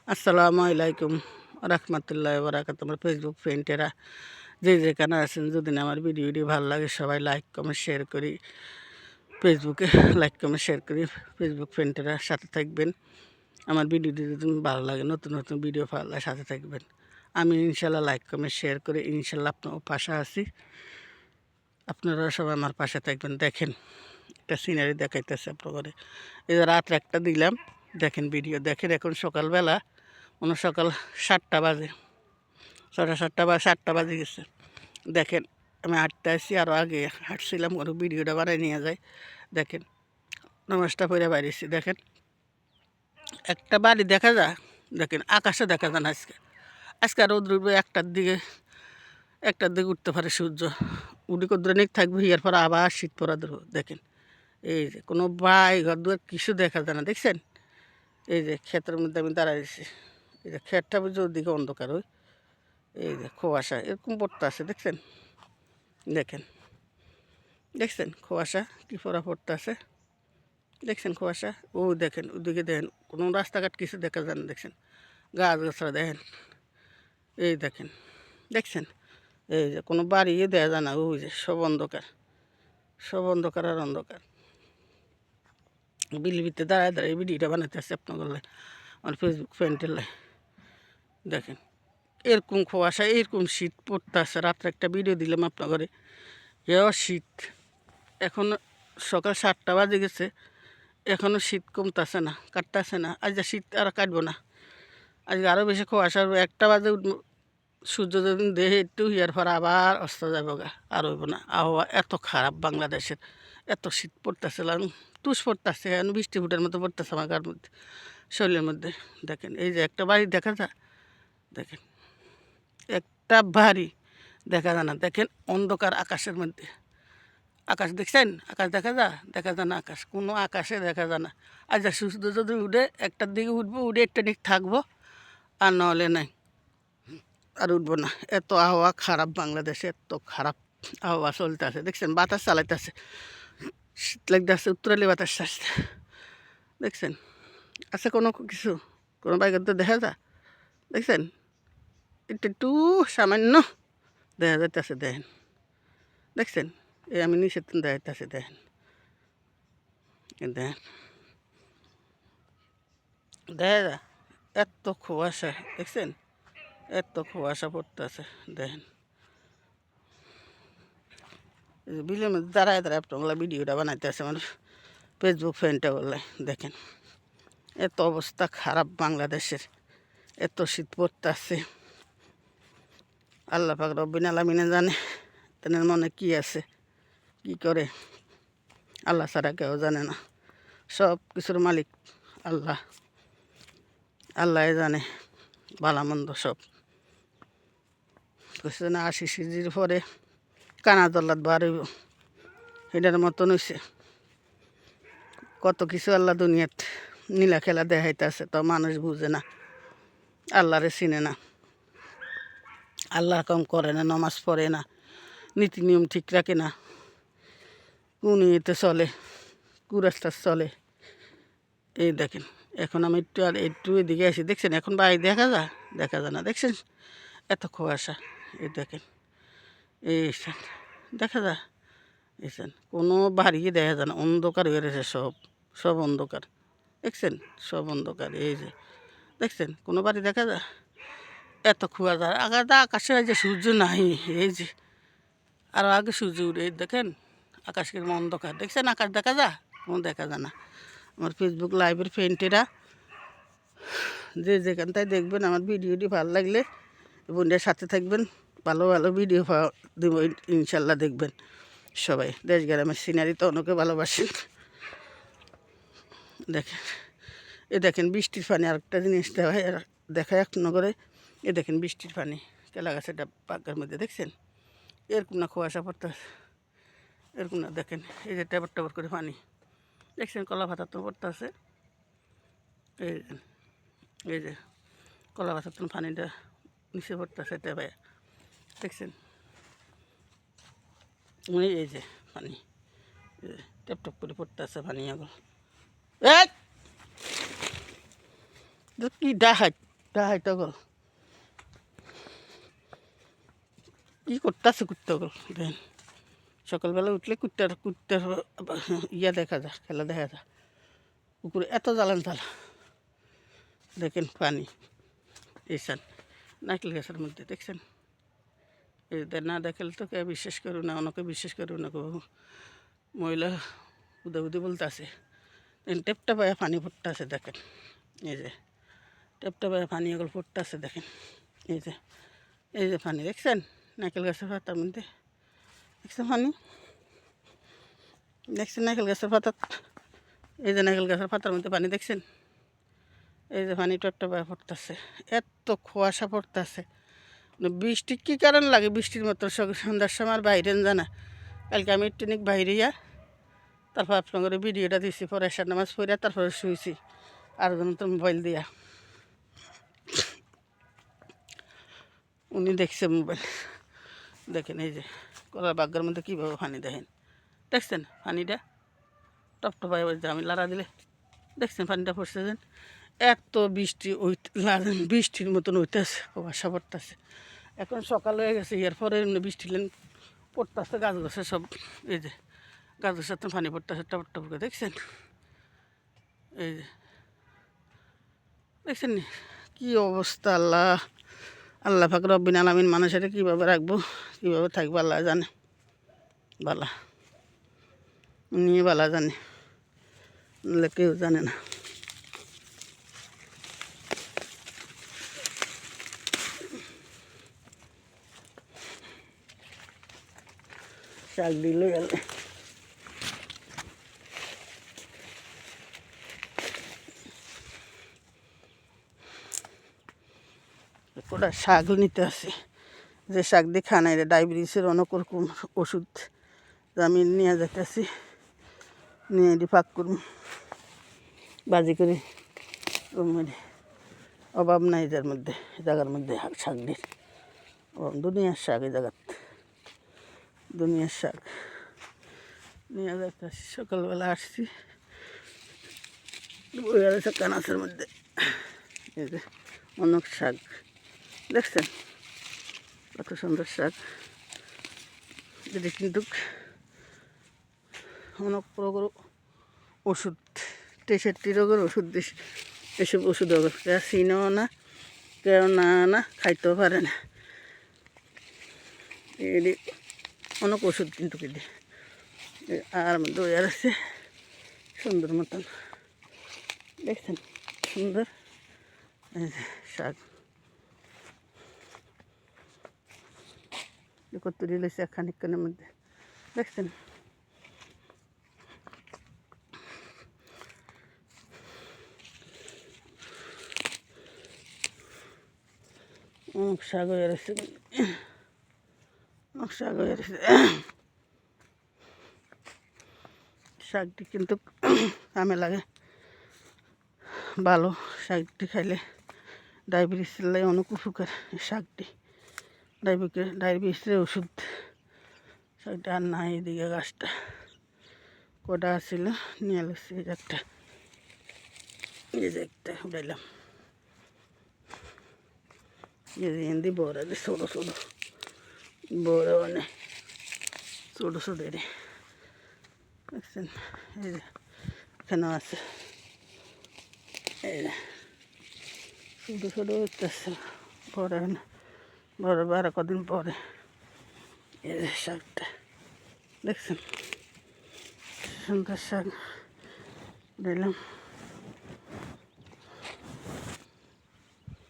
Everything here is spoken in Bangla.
আসসালামু আলাইকুম রহমতুল্লাহ বারাকাত। আমার ফেসবুক ফ্রেন্ডেরা যে যেখানে আছেন, যদি আমার ভিডিওটি ভালো লাগে সবাই লাইক কমেন্ট শেয়ার করি। ফেসবুকে লাইক কমেন্ট শেয়ার করি। ফেসবুক ফ্রেন্ডেরা সাথে থাকবেন। আমার ভিডিওটি যদি ভালো লাগে, নতুন নতুন ভিডিও ভালো লাগে সাথে থাকবেন। আমি ইনশাল্লাহ লাইক কমেন্ট শেয়ার করে ইনশাল্লাহ আপনার পাশে আছি। আপনারা সবাই আমার পাশে থাকবেন। দেখেন একটা সিনারি দেখাইতেছে আপনাদের। এই যে রাত্রে একটা দিলাম, দেখেন ভিডিও দেখেন। এখন সকালবেলা সকাল 7টা বাজে, 7:30 বা 7টা বাজে গেছে। দেখেন আমি হাঁটতে আসছি, আরও আগে হাঁটছিলাম, কোনো ভিডিওটা বানাই নিয়ে যায়। দেখেন নামাজটা পড়ে বাইরেছি। দেখেন একটা বাড়ি দেখা যায়, দেখেন আকাশে দেখা যায় না। আজকে রোদ উঠবে 1টার দিকে উঠতে পারে সূর্য, উঠি কদ্রনিক থাকবে, ইয়ার পর আবার শীত পড়া ধরবো। দেখেন এই যে কোনো বাই ঘর দুয়ার কিছু দেখা যায় না। দেখছেন এই যে ক্ষেতের মধ্যে আমি দাঁড়াইছি, এই যে ক্ষেতটা বুঝে ওদিকে অন্ধকার, ওই এই যে কুয়াশা এরকম পড়তে আছে। দেখছেন দেখেন দেখছেন কুয়াশা কী পড়া পড়তে আছে। দেখছেন কুয়াশা, ও দেখেন ওদিকে দেখেন কোনো রাস্তাঘাট কিছু দেখা যায় না। দেখছেন গাছ গাছরা দেখেন, এই দেখেন দেখছেন এই যে কোনো বাড়িয়ে দেওয়া যায় না। ওই যে সব অন্ধকার, সব অন্ধকার আর অন্ধকার। বিলিবিতে দাঁড়ায় দাঁড়ায় ভিডিওটা বানাতে আসছে আপনাদের আমার ফেসবুক ফ্রেন্ডের লাই। দেখেন এরকম কুয়াশা, এরকম শীত পড়তে আসছে। রাত্রে একটা ভিডিও দিলাম আপনার ঘরে, এও শীত। এখন সকাল 7টা বাজে গেছে, এখনও শীত কমতেছে না, কাটতেছে না। আজ শীত আর কাটবো না, আজকে আরও বেশি কুয়াশা। 1টা বাজে সূর্য যেদিন দেহে একটু ইয়ার পর আবার অস্ত যাবো গা, আর হইব না। আবহাওয়া এত খারাপ বাংলাদেশের, এত শীত পড়তেছে, টুস পড়তেছে, এখন বৃষ্টি ফুটের মতো পড়তেছে আমার গার মধ্যে, শরীরের মধ্যে। দেখেন এই যে একটা বাড়ি দেখা যায়, দেখেন একটা বাড়ি দেখা যায় না। দেখেন অন্ধকার আকাশের মধ্যে, আকাশ দেখছেন, আকাশ দেখা যায় না, আকাশ কোনো আকাশে দেখা যায় না। আজ সূর্য যদি উঠে 1টার দিকে উঠবো, উঠে একটা দিক থাকবো, আর নাহলে নাই, আর উঠবো না। এত আবহাওয়া খারাপ বাংলাদেশে, এত খারাপ আবহাওয়া চলতেছে। দেখছেন বাতাস চালাইতেছে, শীত লাগতেছে, উত্তরালি বাতাস আসছে। দেখছেন আছে কোনো কিছু, কোনো বাইকের তো দেখা যায়। দেখছেন একটু একটু সামান্য দেখা যাইতেছে। দেখেন দেখছেন এই আমি নিষেধ দেখাইতেছে। দেখেন দেখেন দেখা যায় এত কুয়াশা। দেখছেন এত কুয়াশা পড়তেছে। দেখেন বিলের মধ্যে দাঁড়ায় দাঁড়ায় আপনাগুলো ভিডিওটা বানাইতে আছে আমার ফেসবুক ফ্রেন্ডটা বললে। দেখেন এত অবস্থা খারাপ বাংলাদেশের, এত শীত পড়তেছে। আল্লাহ পাক রব্বিল আলামিনে জানে তাদের মনে কি আছে, কি করে। আল্লাহ ছাড়া কেউ জানে না, সব কিছুর মালিক আল্লাহ। আল্লাহ জানে ভালো মন্দ সব। কিছু না 80 কেজির পরে কানা দল্লাত বার হইব, এটার মতন হয়েছে। কত কিছু আল্লাহ দুনিয়াত নীলা খেলা দেখাইতেছে, তো মানুষ বুঝে না, আল্লাহরে চিনে না, আল্লাহর কাম করে না, নমাজ পড়ে না, নীতি নিয়ম ঠিক রাখে না, কোন ইয়েতে চলে, কুরাস্তা চলে। এই দেখেন এখন আমি একটু এদিকে আসি। দেখছেন এখন বাড়ি দেখা যায় না। দেখছেন এত কুয়াশা, এই দেখেন এই দেখা যায়। দেখছেন কোনো বাড়ি দেখা যায় না, অন্ধকার হয়ে রয়েছে, সব সব অন্ধকার। দেখছেন সব অন্ধকার। এই যে দেখছেন কোনো বাড়ি দেখা যায়, এত কুয়াশা। আকাশে যে সূর্য নাই, এই যে আরও আগে সূর্য উঠে। এই দেখেন আকাশ কিরকম অন্ধকার। দেখছেন আকাশ দেখা যায়, কোনো দেখা যায় না। আমার ফেসবুক লাইভের ফ্রেন্ডেরা যে যেখানটায় দেখবেন আমার ভিডিওটি ভালো লাগলে বোনদের সাথে থাকবেন। ভালো ভালো ভিডিও দেবো ইনশাল্লাহ, দেখবেন সবাই। দেশ গ্রামের সিনারি তো অনেকে ভালোবাসেন। দেখেন এ দেখেন বৃষ্টির পানি, আরেকটা জিনিস দেখা এক নগরে। এ দেখেন বৃষ্টির পানি কেলা গাছে পাকার মধ্যে। দেখছেন এরকম না কুয়াশা পড়তে, এরকম না। দেখেন এই যে টাবার টাবার করে পানি, দেখছেন কলা পাতা তো পড়তে আছে। এই যে কলা পাতার তো পানিটা নিচে পড়তেছে টেবায়। দেখছেন এই যে পানি টপ টপ করে পড়তেছে পানি। এখন কি ডাহাত কুত্তা গল কি করতেছে কুত্তাগুলো দেখেন। সকালবেলা উঠলে কুত্তার ইয়া দেখা যায়, খেলা দেখা যায়। পুকুরে এত জ্বালান জ্বালা দেখেন, পানি এইসান নারকেল গাছের মধ্যে দেখছেন। না দেখলে তো কে বিশ্বাস করো না, অনেকে বিশ্বাস করো না। মহিলা উদে বলতে আছে, টেপটা পায়ে পানি পড়তে আছে দেখেন। এই যে টেপটা পায়ে পানি এগুলো পড়তে আছে দেখেন। এই যে পানি দেখছেন নারকেল গাছের পাতার মধ্যে, দেখছেন পানি দেখছেন নারকেল গাছের পাতা। এই যে নারকেল গাছের পাতার মধ্যে পানি দেখছেন। এই যে পানি টেপটা পায়ে পড়তেছে, এত কুয়াশা পড়তেছে। বৃষ্টি কী কারণ লাগে বৃষ্টির মতো সন্ধ্যার সময় আর বাইরে জানা। কালকে আমি একটুনিক বাইরে তারপর আপনাদের ভিডিওটা দিছি, পরে এসার নামাজ পড়ে তারপরে শুয়েছি আর তো মোবাইল দিয়া। উনি দেখছে মোবাইল, দেখেন এই যে কলার বাগ্গার মধ্যে কীভাবে পানি দেখেন, দেখছেন পানিটা টপটপায় আমি লাড়া দিলে দেখছেন পানিটা পড়ছে যেন। এত বৃষ্টি বৃষ্টির মতন হইতেছে, কুয়াশা পড়তেছে। এখন সকাল হয়ে গেছে, এরপরে এমনি বৃষ্টি লেন পড়তেছে গাছ গাছে সব। এই যে গাছ গাছের তো পানি পড়তেছে টপ টপ করে দেখছেন। এই যে দেখছেন নি কী অবস্থা। আল্লাহ পাক রব্বিল আলামিন মানুষের কীভাবে রাখবো, কীভাবে থাকবো আল্লাহ জানে, বালা নিয়ে বালা জানে, নাহলে কেউ জানে না। শাক দিল গেল ওটা শাক নিতে আসে, যে শাক দিয়ে খানাই রে ডায়াবেটিসের অনেক রকম ওষুধ আমি নিয়ে যেতেছি, নিয়ে এটি পাক করুন বাজি করে অভাব নাই যার মধ্যে, জায়গার মধ্যে শাক দিয়ে দুনিয়ার শাক। এই জায়গার দুনিয়ার শাক নিয়ে যাইতেছি। সকালবেলা আসছি কানাচের মধ্যে, এই যে অনেক শাক দেখছেন, কত সুন্দর শাক। যদি কিন্তু অনেক রোগের ওষুধ, 63 রোগের ওষুধ দিস, এসব ওষুধ কেউ চিনেও না, কেউ না খাইতেও পারে না। এটি অনেক ওষুধ কিন্তু কেটে আর দই আর আছে সুন্দর মতন দেখছেন, সুন্দর শাক কতরি লইছে খানিকক্ষণের মধ্যে দেখছেন। অনেক শাক হয়ে রয়েছে, অনেক শাক হয়ে রয়েছে। শাকটি কিন্তু কামে লাগে ভালো, শাকটি খাইলে ডায়াবেটিসের লাগে অনেক উপকার। শাকটি ডায়াবেটিসের ওষুধ। শাকটা আর নাই, এদিকে গাছটা কটা ছিল নিয়ে এসেছি, একটা এই যে একটা উঠাইলাম। এদি বড় ছোটো ছোটো বড় অনেক ছোটো ছোটো রে দেখছেন। এই যে এখানেও আছে, এই যে ছোটো ছোটো হচ্ছে বড় না, বড় বারো কদিন পরে। এই যে শাকটা দেখছেন, সুন্দর শাক দিলাম।